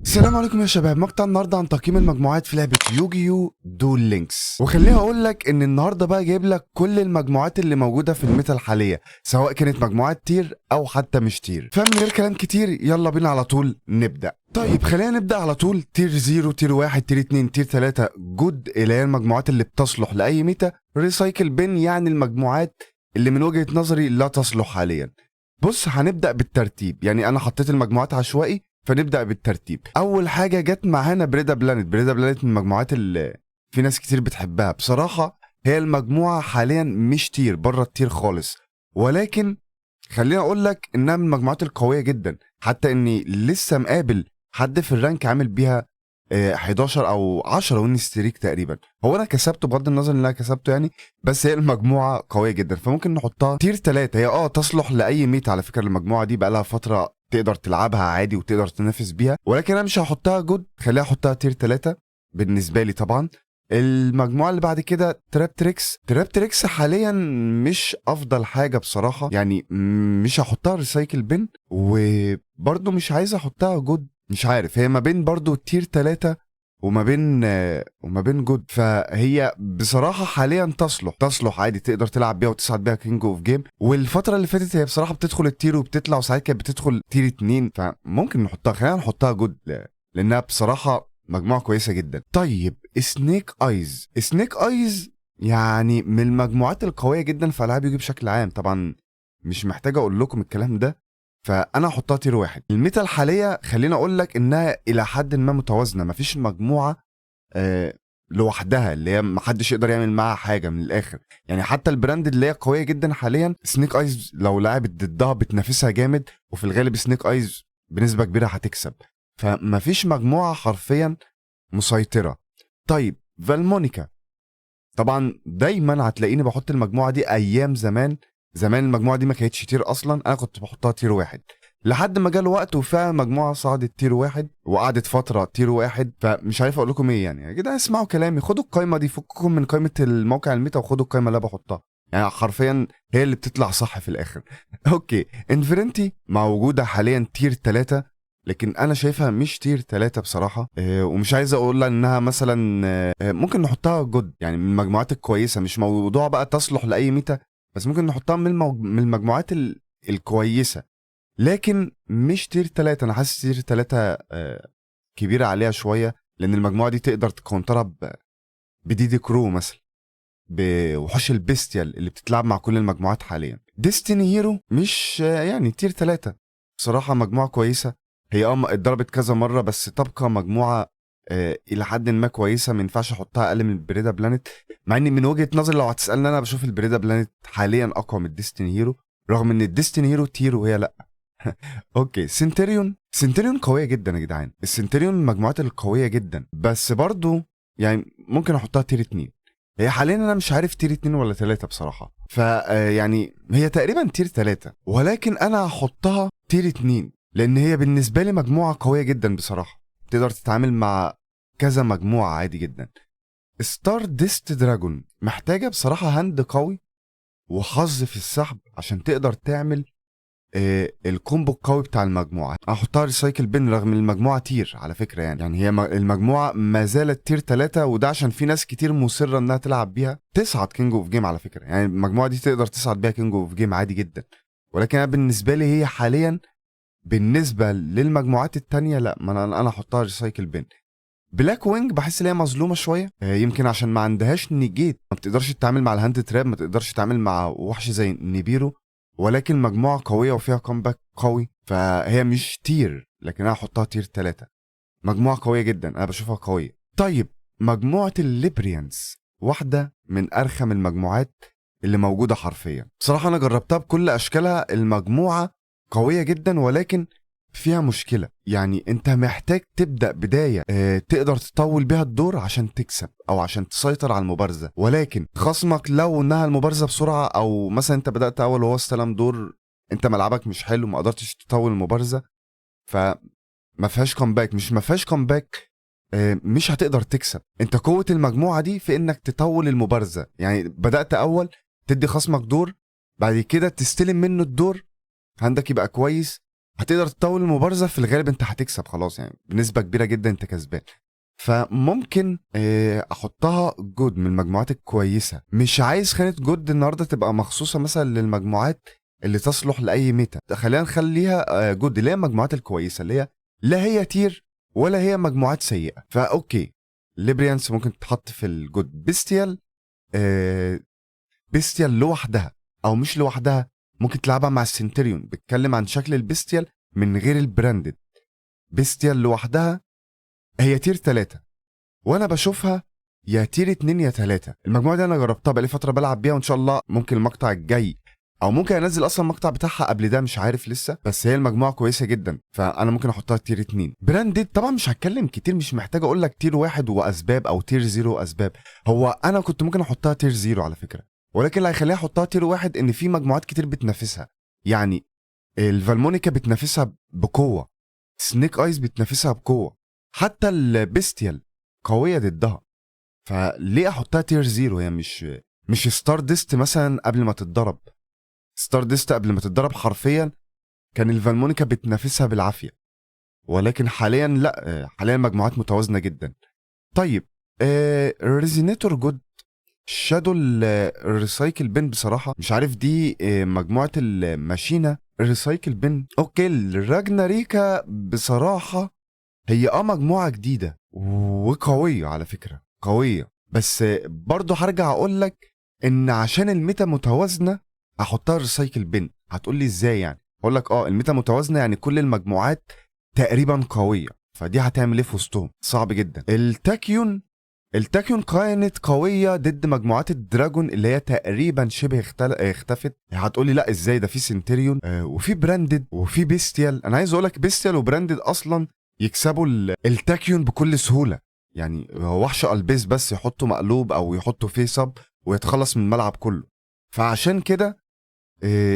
السلام عليكم يا شباب. مقطع النهارده عن تقييم المجموعات في لعبه يوجيو دول لينكس، وخليني اقول لك ان النهارده بقى جايب لك كل المجموعات اللي موجوده في الميتا الحاليه، سواء كانت مجموعات تير او حتى مش تير. فمن غير كلام كتير يلا بينا على طول نبدا. طيب خلينا نبدا على طول. تير 0، تير 1، تير 2، تير 3 جود، اللي هي المجموعات اللي بتصلح لاي ميتا. ريسايكل بين يعني المجموعات اللي من وجهه نظري لا تصلح حاليا. بص هنبدا بالترتيب، يعني انا حطيت المجموعات عشوائي فنبدا بالترتيب. اول حاجه جت معانا بريدا بلانت. بريدا بلانت من المجموعات اللي في ناس كتير بتحبها بصراحه. هي المجموعه حاليا مش تير، بره التير خالص، ولكن خليني اقول لك انها من المجموعات القويه جدا، حتى اني لسه مقابل حد في الرانك عامل بيها 11 او 10 وين ستريك تقريبا. هو انا كسبته بغض النظر ان انا كسبته يعني، بس هي المجموعه قويه جدا، فممكن نحطها تير 3. هي تصلح لاي ميت على فكره. المجموعه دي بقى لها فتره تقدر تلعبها عادي وتقدر تنافس بيها، ولكن انا مش هحطها جود، خليها احطها تير 3 بالنسبه لي طبعا. المجموعه اللي بعد كده تراب تريكس. تراب تريكس حاليا مش افضل حاجه بصراحه، يعني مش هحطها ريسايكل بن، وبرضه مش عايز احطها جود. مش عارف، هي ما بين برضو تير 3 وما بين جود. فهي بصراحه حاليا تصلح عادي، تقدر تلعب بيها وتصعد بيها كينج اوف جيم. والفتره اللي فاتت هي بصراحه بتدخل التير وبتطلع، وساعات كانت بتدخل تير 2، فممكن نحطها، خلينا نحطها جود لانها بصراحه مجموعه كويسه جدا. طيب سنيك ايز. سنيك ايز يعني من المجموعات القويه جدا في العاب يوجي بشكل عام، طبعا مش محتاج اقول لكم الكلام ده، فانا احطها تير 1. الميتا الحاليه خليني اقول لك انها الى حد ما متوازنه، مفيش مجموعه لوحدها اللي هي محدش يقدر يعمل معاها حاجه من الاخر. يعني حتى البراند اللي هي قويه جدا حاليا سنيك ايز، لو لعبت ضدها بتنافسها جامد، وفي الغالب سنيك ايز بنسبه كبيره هتكسب. فمفيش مجموعه حرفيا مسيطره. طيب فالمونيكا، طبعا دايما هتلاقيني بحط المجموعه دي. ايام زمان المجموعه دي ما كانتش تير اصلا، انا كنت بحطها تير 1 لحد ما جه الوقت وفعلا مجموعه صعدت تير 1 وقعدت فتره تير 1. فمش عارف اقول لكم ايه يعني. يا جدعان اسمعوا كلامي، خدوا القايمه دي، فككم من قائمه الموقع الميتا وخدوا القايمه اللي أنا بحطها، يعني حرفيا هي اللي بتطلع صح في الاخر. اوكي انفرنتي موجوده حاليا تير 3، لكن انا شايفها مش تير 3 بصراحه. ومش عايز اقول انها مثلا ممكن نحطها جود، يعني من المجموعات الكويسه. مش موضوع بقى تصلح لاي ميتا، بس ممكن نحطها من المجموعات الكويسه، لكن مش تير 3. انا حاسس تير 3 كبيره عليها شويه، لان المجموعه دي تقدر تكونترها بديدي كرو مثلا، بوحوش البيستيال اللي بتتلعب مع كل المجموعات حاليا. ديستيني هيرو مش يعني تير 3 بصراحه، مجموعه كويسه. هي اتضربت كذا مره، بس تبقى مجموعه الى حد ما كويسه، ما ينفعش احطها اقل من البريدا بلانت. مع اني من وجهه نظري لو هتسالني انا بشوف البريدا بلانت حاليا اقوى من الديستيني هيرو، رغم ان الديستيني هيرو تير وهي لا. اوكي سنتريون قويه جدا يا جدعان. السنتريون من المجموعات القويه جدا، بس برضو يعني ممكن احطها تير 2. هي حاليا انا مش عارف تير 2 ولا 3 بصراحه، ف يعني هي تقريبا تير 3، ولكن انا هحطها تير 2 لان هي بالنسبه لي مجموعه قويه جدا بصراحه، تقدر تتعامل مع كذا مجموعه عادي جدا. ستار ديست دراجون محتاجه بصراحه هاند قوي وحظ في السحب عشان تقدر تعمل الكومبو القوي بتاع المجموعه. احطها ريسايكل بين رغم المجموعه تير على فكره، يعني هي المجموعه ما زالت تير 3، وده عشان في ناس كتير مصره انها تلعب بيها تصعد كينج اوف جيم على فكره. يعني المجموعه دي تقدر تصعد بيها كينج اوف جيم عادي جدا، ولكن انا بالنسبه لي هي حاليا بالنسبه للمجموعات التانية لا، ما انا احطها ريسايكل بين. بلاك وينج بحس ان هي مظلومه شويه، يمكن عشان ما عندهاش نيجيت، ما بتقدرش تتعامل مع الهاند تراب، ما تقدرش تتعامل مع وحش زي نيبيرو، ولكن مجموعه قويه وفيها كومباك قوي، فهي مش تير، لكن انا هحطها تير 3. مجموعه قويه جدا، انا بشوفها قويه. طيب مجموعه الليبريانز واحده من ارخم المجموعات اللي موجوده حرفيا بصراحه. انا جربتها بكل اشكالها، المجموعه قويه جدا ولكن فيها مشكلة. يعني انت محتاج تبدأ بداية تقدر تطول بيها الدور عشان تكسب او عشان تسيطر على المبارزة، ولكن خصمك لو نهى المبارزة بسرعة، او مثلا انت بدأت اول وهو استلم دور، انت ملعبك مش حلو، ما قدرتش تطول المبارزة، فما فيهاش كومباك. مش ما فيهاش كومباك، مش هتقدر تكسب. انت قوة المجموعة دي في انك تطول المبارزة، يعني بدأت اول تدي خصمك دور، بعد كده تستلم منه الدور، عندك يبقى كويس، هتقدر تطول المبارزه، في الغالب انت هتكسب خلاص، يعني بنسبه كبيره جدا انت كسبان. فممكن احطها جود من المجموعات الكويسه. مش عايز خانه جود النهارده تبقى مخصوصه مثلا للمجموعات اللي تصلح لاي ميتا، خلينا نخليها جود اللي هي المجموعات الكويسه، اللي هي لا هي تير ولا هي مجموعات سيئه. فاوكي، ليبريانس ممكن تتحط في الجود. بيستيال بيستيال لوحدها او مش لوحدها، ممكن تلعبها مع السنتريون. بتكلم عن شكل البيستيال من غير البراندد. بيستيال لوحدها هي تير 3، وانا بشوفها يا تير 2 يا 3. المجموعه دي انا جربتها بقالي فتره بلعب بيها، وان شاء الله ممكن المقطع الجاي او ممكن انزل اصلا المقطع بتاعها قبل ده، مش عارف لسه، بس هي المجموعه كويسه جدا، فانا ممكن احطها تير 2. براندد طبعا مش هتكلم كتير، مش محتاج اقول لك تير 1 واسباب او تير 0 واسباب. هو انا كنت ممكن احطها تير 0 على فكره، ولكن اللي هيخليها احطها تير 1 ان في مجموعات كتير بتنافسها. يعني الفالمونيكا بتنافسها بقوه، سنيك ايز بتنافسها بقوه، حتى البيستيال قويه ضدها. فليه احطها تير 0؟ هي مش ستار ديست مثلا قبل ما تتضرب. ستار ديست قبل ما تتضرب حرفيا كان الفالمونيكا بتنافسها بالعافيه، ولكن حاليا لا، حاليا مجموعات متوازنه جدا. طيب ريزينيتور جود. شادو الريسايكل بن بصراحه مش عارف دي مجموعه الماشينا الريسايكل بن. اوكي، الراجناريكا بصراحه هي مجموعه جديده وقويه على فكره، قويه، بس برضه هرجع اقول لك ان عشان الميتا متوازنه احطها ريسايكل بن. هتقول لي ازاي يعني؟ اقول لك الميتا متوازنه يعني كل المجموعات تقريبا قويه، فدي هتعمل ايه في وسطهم؟ صعب جدا. التاكيون كانت قويه ضد مجموعات الدراجون اللي هي تقريبا شبه اختفت. هتقولي لا ازاي، ده في سنتريون وفي براندد وفي بيستيال. انا عايز اقولك بيستيال وبراندد اصلا يكسبوا التاكيون بكل سهوله. يعني هو وحش البيس بس يحطوا مقلوب او يحطوا فيس اب ويتخلص من الملعب كله. فعشان كده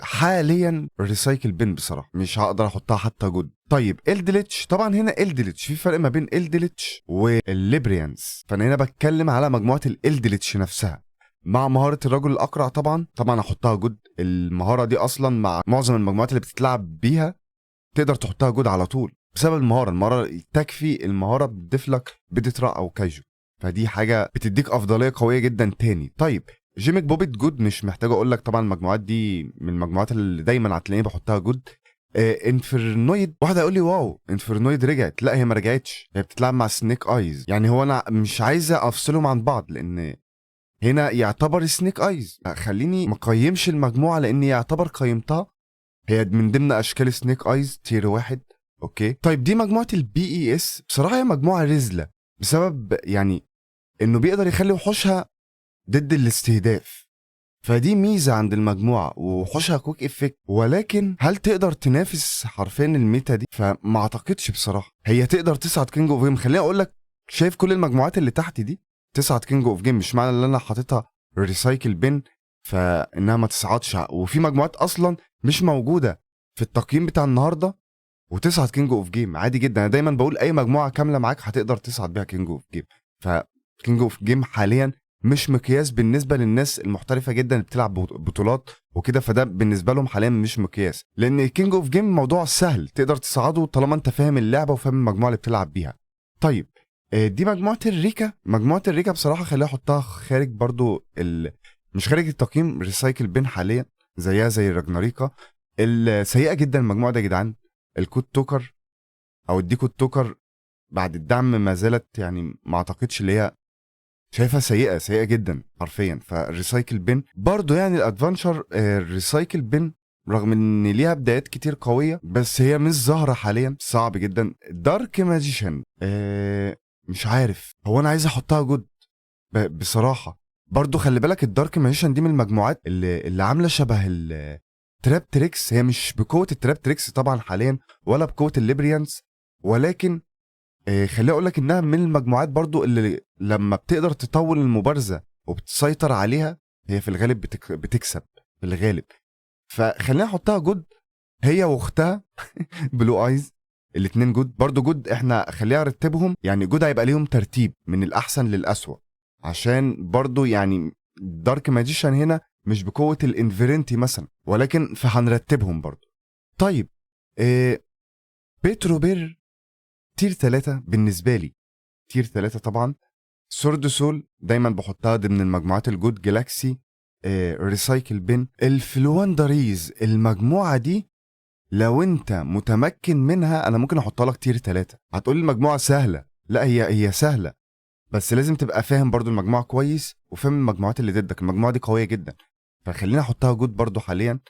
حاليا ريسايكل بين بصراحه مش هقدر احطها حتى جود. طيب الدليتش، طبعا هنا الدليتش في فرق ما بين الدليتش والليبريانس، فانا هنا بتكلم على مجموعه الدليتش نفسها مع مهاره الرجل الاقرع. طبعا احطها جود. المهاره دي اصلا مع معظم المجموعات اللي بتتلعب بيها تقدر تحطها جود على طول بسبب المهاره تكفي. المهاره بتضيف لك بدترا او كاجو، فدي حاجه بتديك افضليه قويه جدا تاني. طيب جيميك بوبيت جود، مش محتاج اقول لك طبعا المجموعات دي من المجموعات اللي دايما هتلاقيني بحطها جود. انفرنويد، واحد هيقول لي واو انفرنويد رجعت. لا هي ما رجعتش، هي بتتلعب مع سنيك ايز. يعني هو انا مش عايزه افصلهم عن بعض لان هنا يعتبر سنيك ايز، خليني مقيمش المجموعه لاني يعتبر قيمتها هي من ضمن اشكال سنيك ايز تير 1. اوكي طيب دي مجموعه البي اي اس. بصراحه هي مجموعه رزله بسبب يعني انه بيقدر يخلي وحوشها ضد الاستهداف، فدي ميزه عند المجموعه، ووحوشها كويك افكت. ولكن هل تقدر تنافس حرفيا الميتا دي؟ فما اعتقدش بصراحه. هي تقدر تصعد كينج اوف جيم. خليني اقول لك، شايف كل المجموعات اللي تحت دي تصعد كينج اوف جيم، مش معنى ان انا حاططها ريسايكل بين فانها ما تصعدش. وفي مجموعات اصلا مش موجوده في التقييم بتاع النهارده وتصعد كينج اوف جيم عادي جدا. انا دايما بقول اي مجموعه كامله معاك هتقدر تصعد بيها كينج اوف جيم. فكينج اوف جيم حاليا مش مقياس بالنسبه للناس المحترفه جدا اللي بتلعب بطولات وكده، فده بالنسبه لهم حاليا مش مقياس، لان الكينج اوف جيم موضوع سهل تقدر تصعده طالما انت فاهم اللعبه وفاهم المجموعه اللي بتلعب بيها. طيب دي مجموعه الريكا. مجموعه الريكا بصراحه خليها احطها خارج برضو مش خارج التقييم. ريسايكل بين حاليا زيها زي الراجناريكا. السيئه جدا المجموعه دي يا جدعان. الكود توكر او الديكود توكر بعد الدعم ما زالت يعني ما اعتقدش اللي هي شايفها سيئه جدا حرفيا. فالريسايكل بين برضو يعني الادفنشر الريسايكل بين رغم ان ليها بدايات كتير قويه بس هي مش ظاهره حاليا، صعب جدا. دارك ماجيشن مش عارف، هو انا عايز احطها جود بصراحه. برضو خلي بالك الدارك ماجيشن دي من المجموعات اللي عامله شبه التراب تريكس. هي مش بقوه التراب تريكس طبعا حاليا ولا بقوه الليبريانس، ولكن خليني اقول لك انها من المجموعات برضو اللي لما بتقدر تطول المبارزه وبتسيطر عليها هي في الغالب بتكسب في الغالب. فخلينا احطها جود هي واختها بلو ايز. الاتنين جود برضو جود. احنا خلينا نرتبهم يعني جود هيبقى ليهم ترتيب من الاحسن للاسوأ عشان برضو يعني دارك ماجيشن هنا مش بقوه الانفيرنتي مثلا، ولكن فهنرتبهم برضو. طيب بيتروبير تير 3 بالنسبه لي، تير 3 طبعا. سورد سول دايما بحطها ضمن المجموعات الجود. جالاكسي، ريسايكل بين، الفلوندريز، المجموعه دي لو انت متمكن منها انا ممكن احطها لك تير 3. هتقول المجموعه سهله، لا هي سهله، بس لازم تبقى فاهم برضو المجموعه كويس وفاهم المجموعات اللي ضدك. المجموعه دي قويه جدا، فخلينا احطها جود برضو حاليا.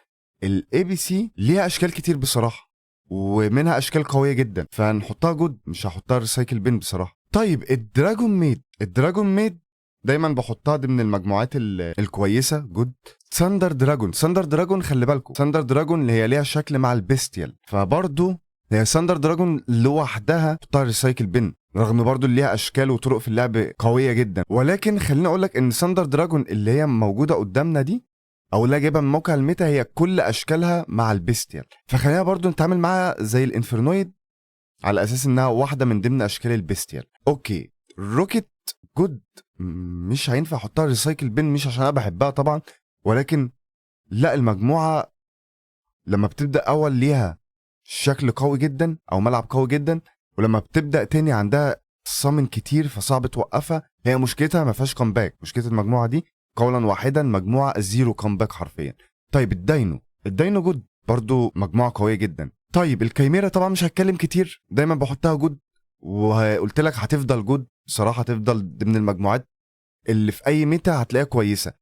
الاي بي سي ليها اشكال كتير بصراحه، ومنها اشكال قويه جدا، فنحطها جود، مش هحطها ريسايكل بين بصراحه. طيب الدراجون ميد، الدراجون ميد دايما بحطها ضمن المجموعات الكويسه جود. ثاندر دراجون، ثاندر دراجون خلي بالكم، ثاندر دراجون اللي هي ليها شكل مع البيستيال، فبرضو هي ثاندر دراجون لوحدها تحطها ريسايكل بين، رغم برضو اللي ليها اشكال وطرق في اللعب قويه جدا. ولكن خليني اقول لك ان ثاندر دراجون اللي هي موجوده قدامنا دي، او اللي جايبها من موقع الميتا، هي كل اشكالها مع البيستيال، فخلينا برضو نتعامل معاها زي الانفرنويد على اساس انها واحده من ضمن اشكال البيستيال. اوكي، روكيت جود، مش هينفع احطها ريسايكل بين، مش عشان انا بحبها طبعا، ولكن لا، المجموعه لما بتبدا اول ليها شكل قوي جدا او ملعب قوي جدا، ولما بتبدا تاني عندها صامن كتير فصعب توقفها. هي مشكلتها ما فيهاش كومباك، مشكله المجموعه دي قولا واحدا مجموعه زيرو كومباك حرفيا. طيب الداينو، الداينو جود برضو مجموعه قويه جدا. طيب الكايميرا طبعا مش هتكلم كتير، دايما بحطها جود، وقلت لك هتفضل جود بصراحه، هتفضل ضمن المجموعات اللي في اي ميتا هتلاقيها كويسه.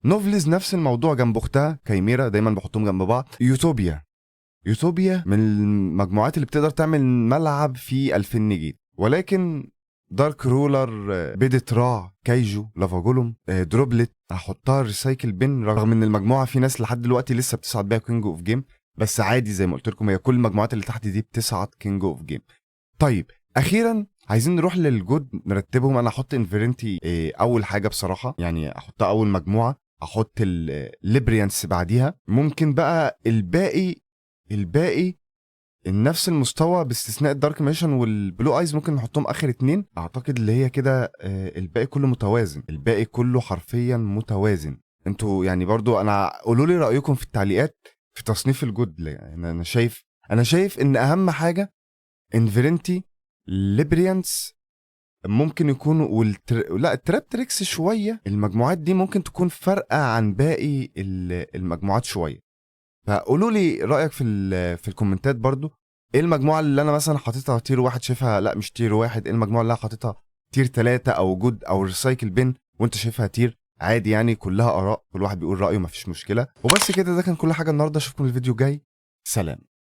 نوفلز نفس الموضوع جنب اختها كايميرا، دايما بحطهم جنب بعض. يوتوبيا، يوتوبيا من المجموعات اللي بتقدر تعمل ملعب في 2000 نجيل، ولكن دارك رولر، بيدت راع، كايجو، لافاجولوم، دروبلت هحطها ريسايكل بين، رغم ان المجموعه في ناس لحد دلوقتي لسه بتصعد بيها كينج اوف جيم، بس عادي زي ما قلت لكم هي كل المجموعات اللي تحت دي بتصعد كينج اوف جيم. طيب اخيرا عايزين نروح للجود نرتبهم. انا احط انفيرنتي اول حاجه بصراحه، يعني احطها اول مجموعه، احط الليبريانس بعديها، ممكن بقى الباقي نفس المستوى باستثناء الدارك ميشن والبلو ايز ممكن نحطهم اخر اتنين. اعتقد اللي هي كده الباقي كله متوازن، الباقي كله حرفيا متوازن. انتوا يعني برضو انا قولوا لي رايكم في التعليقات في تصنيف الجود. يعني انا شايف ان اهم حاجه انفيرنتي، ليبريانس ممكن يكونوا لا التراب تريكس شويه. المجموعات دي ممكن تكون فارقه عن باقي المجموعات شويه، فقولوا لي رايك في الكومنتات برضو. ايه المجموعه اللي انا مثلا حاططها تير واحد شايفها لا مش تير واحد؟ ايه المجموعه اللي انا حاططها تير 3 او جود او ريسايكل بين وانت شايفها تير عادي؟ يعني كلها اراء، كل واحد بيقول رايه، مفيش مشكله. وبس كده، ده كان كل حاجه النهارده، اشوفكم الفيديو الجاي، سلام.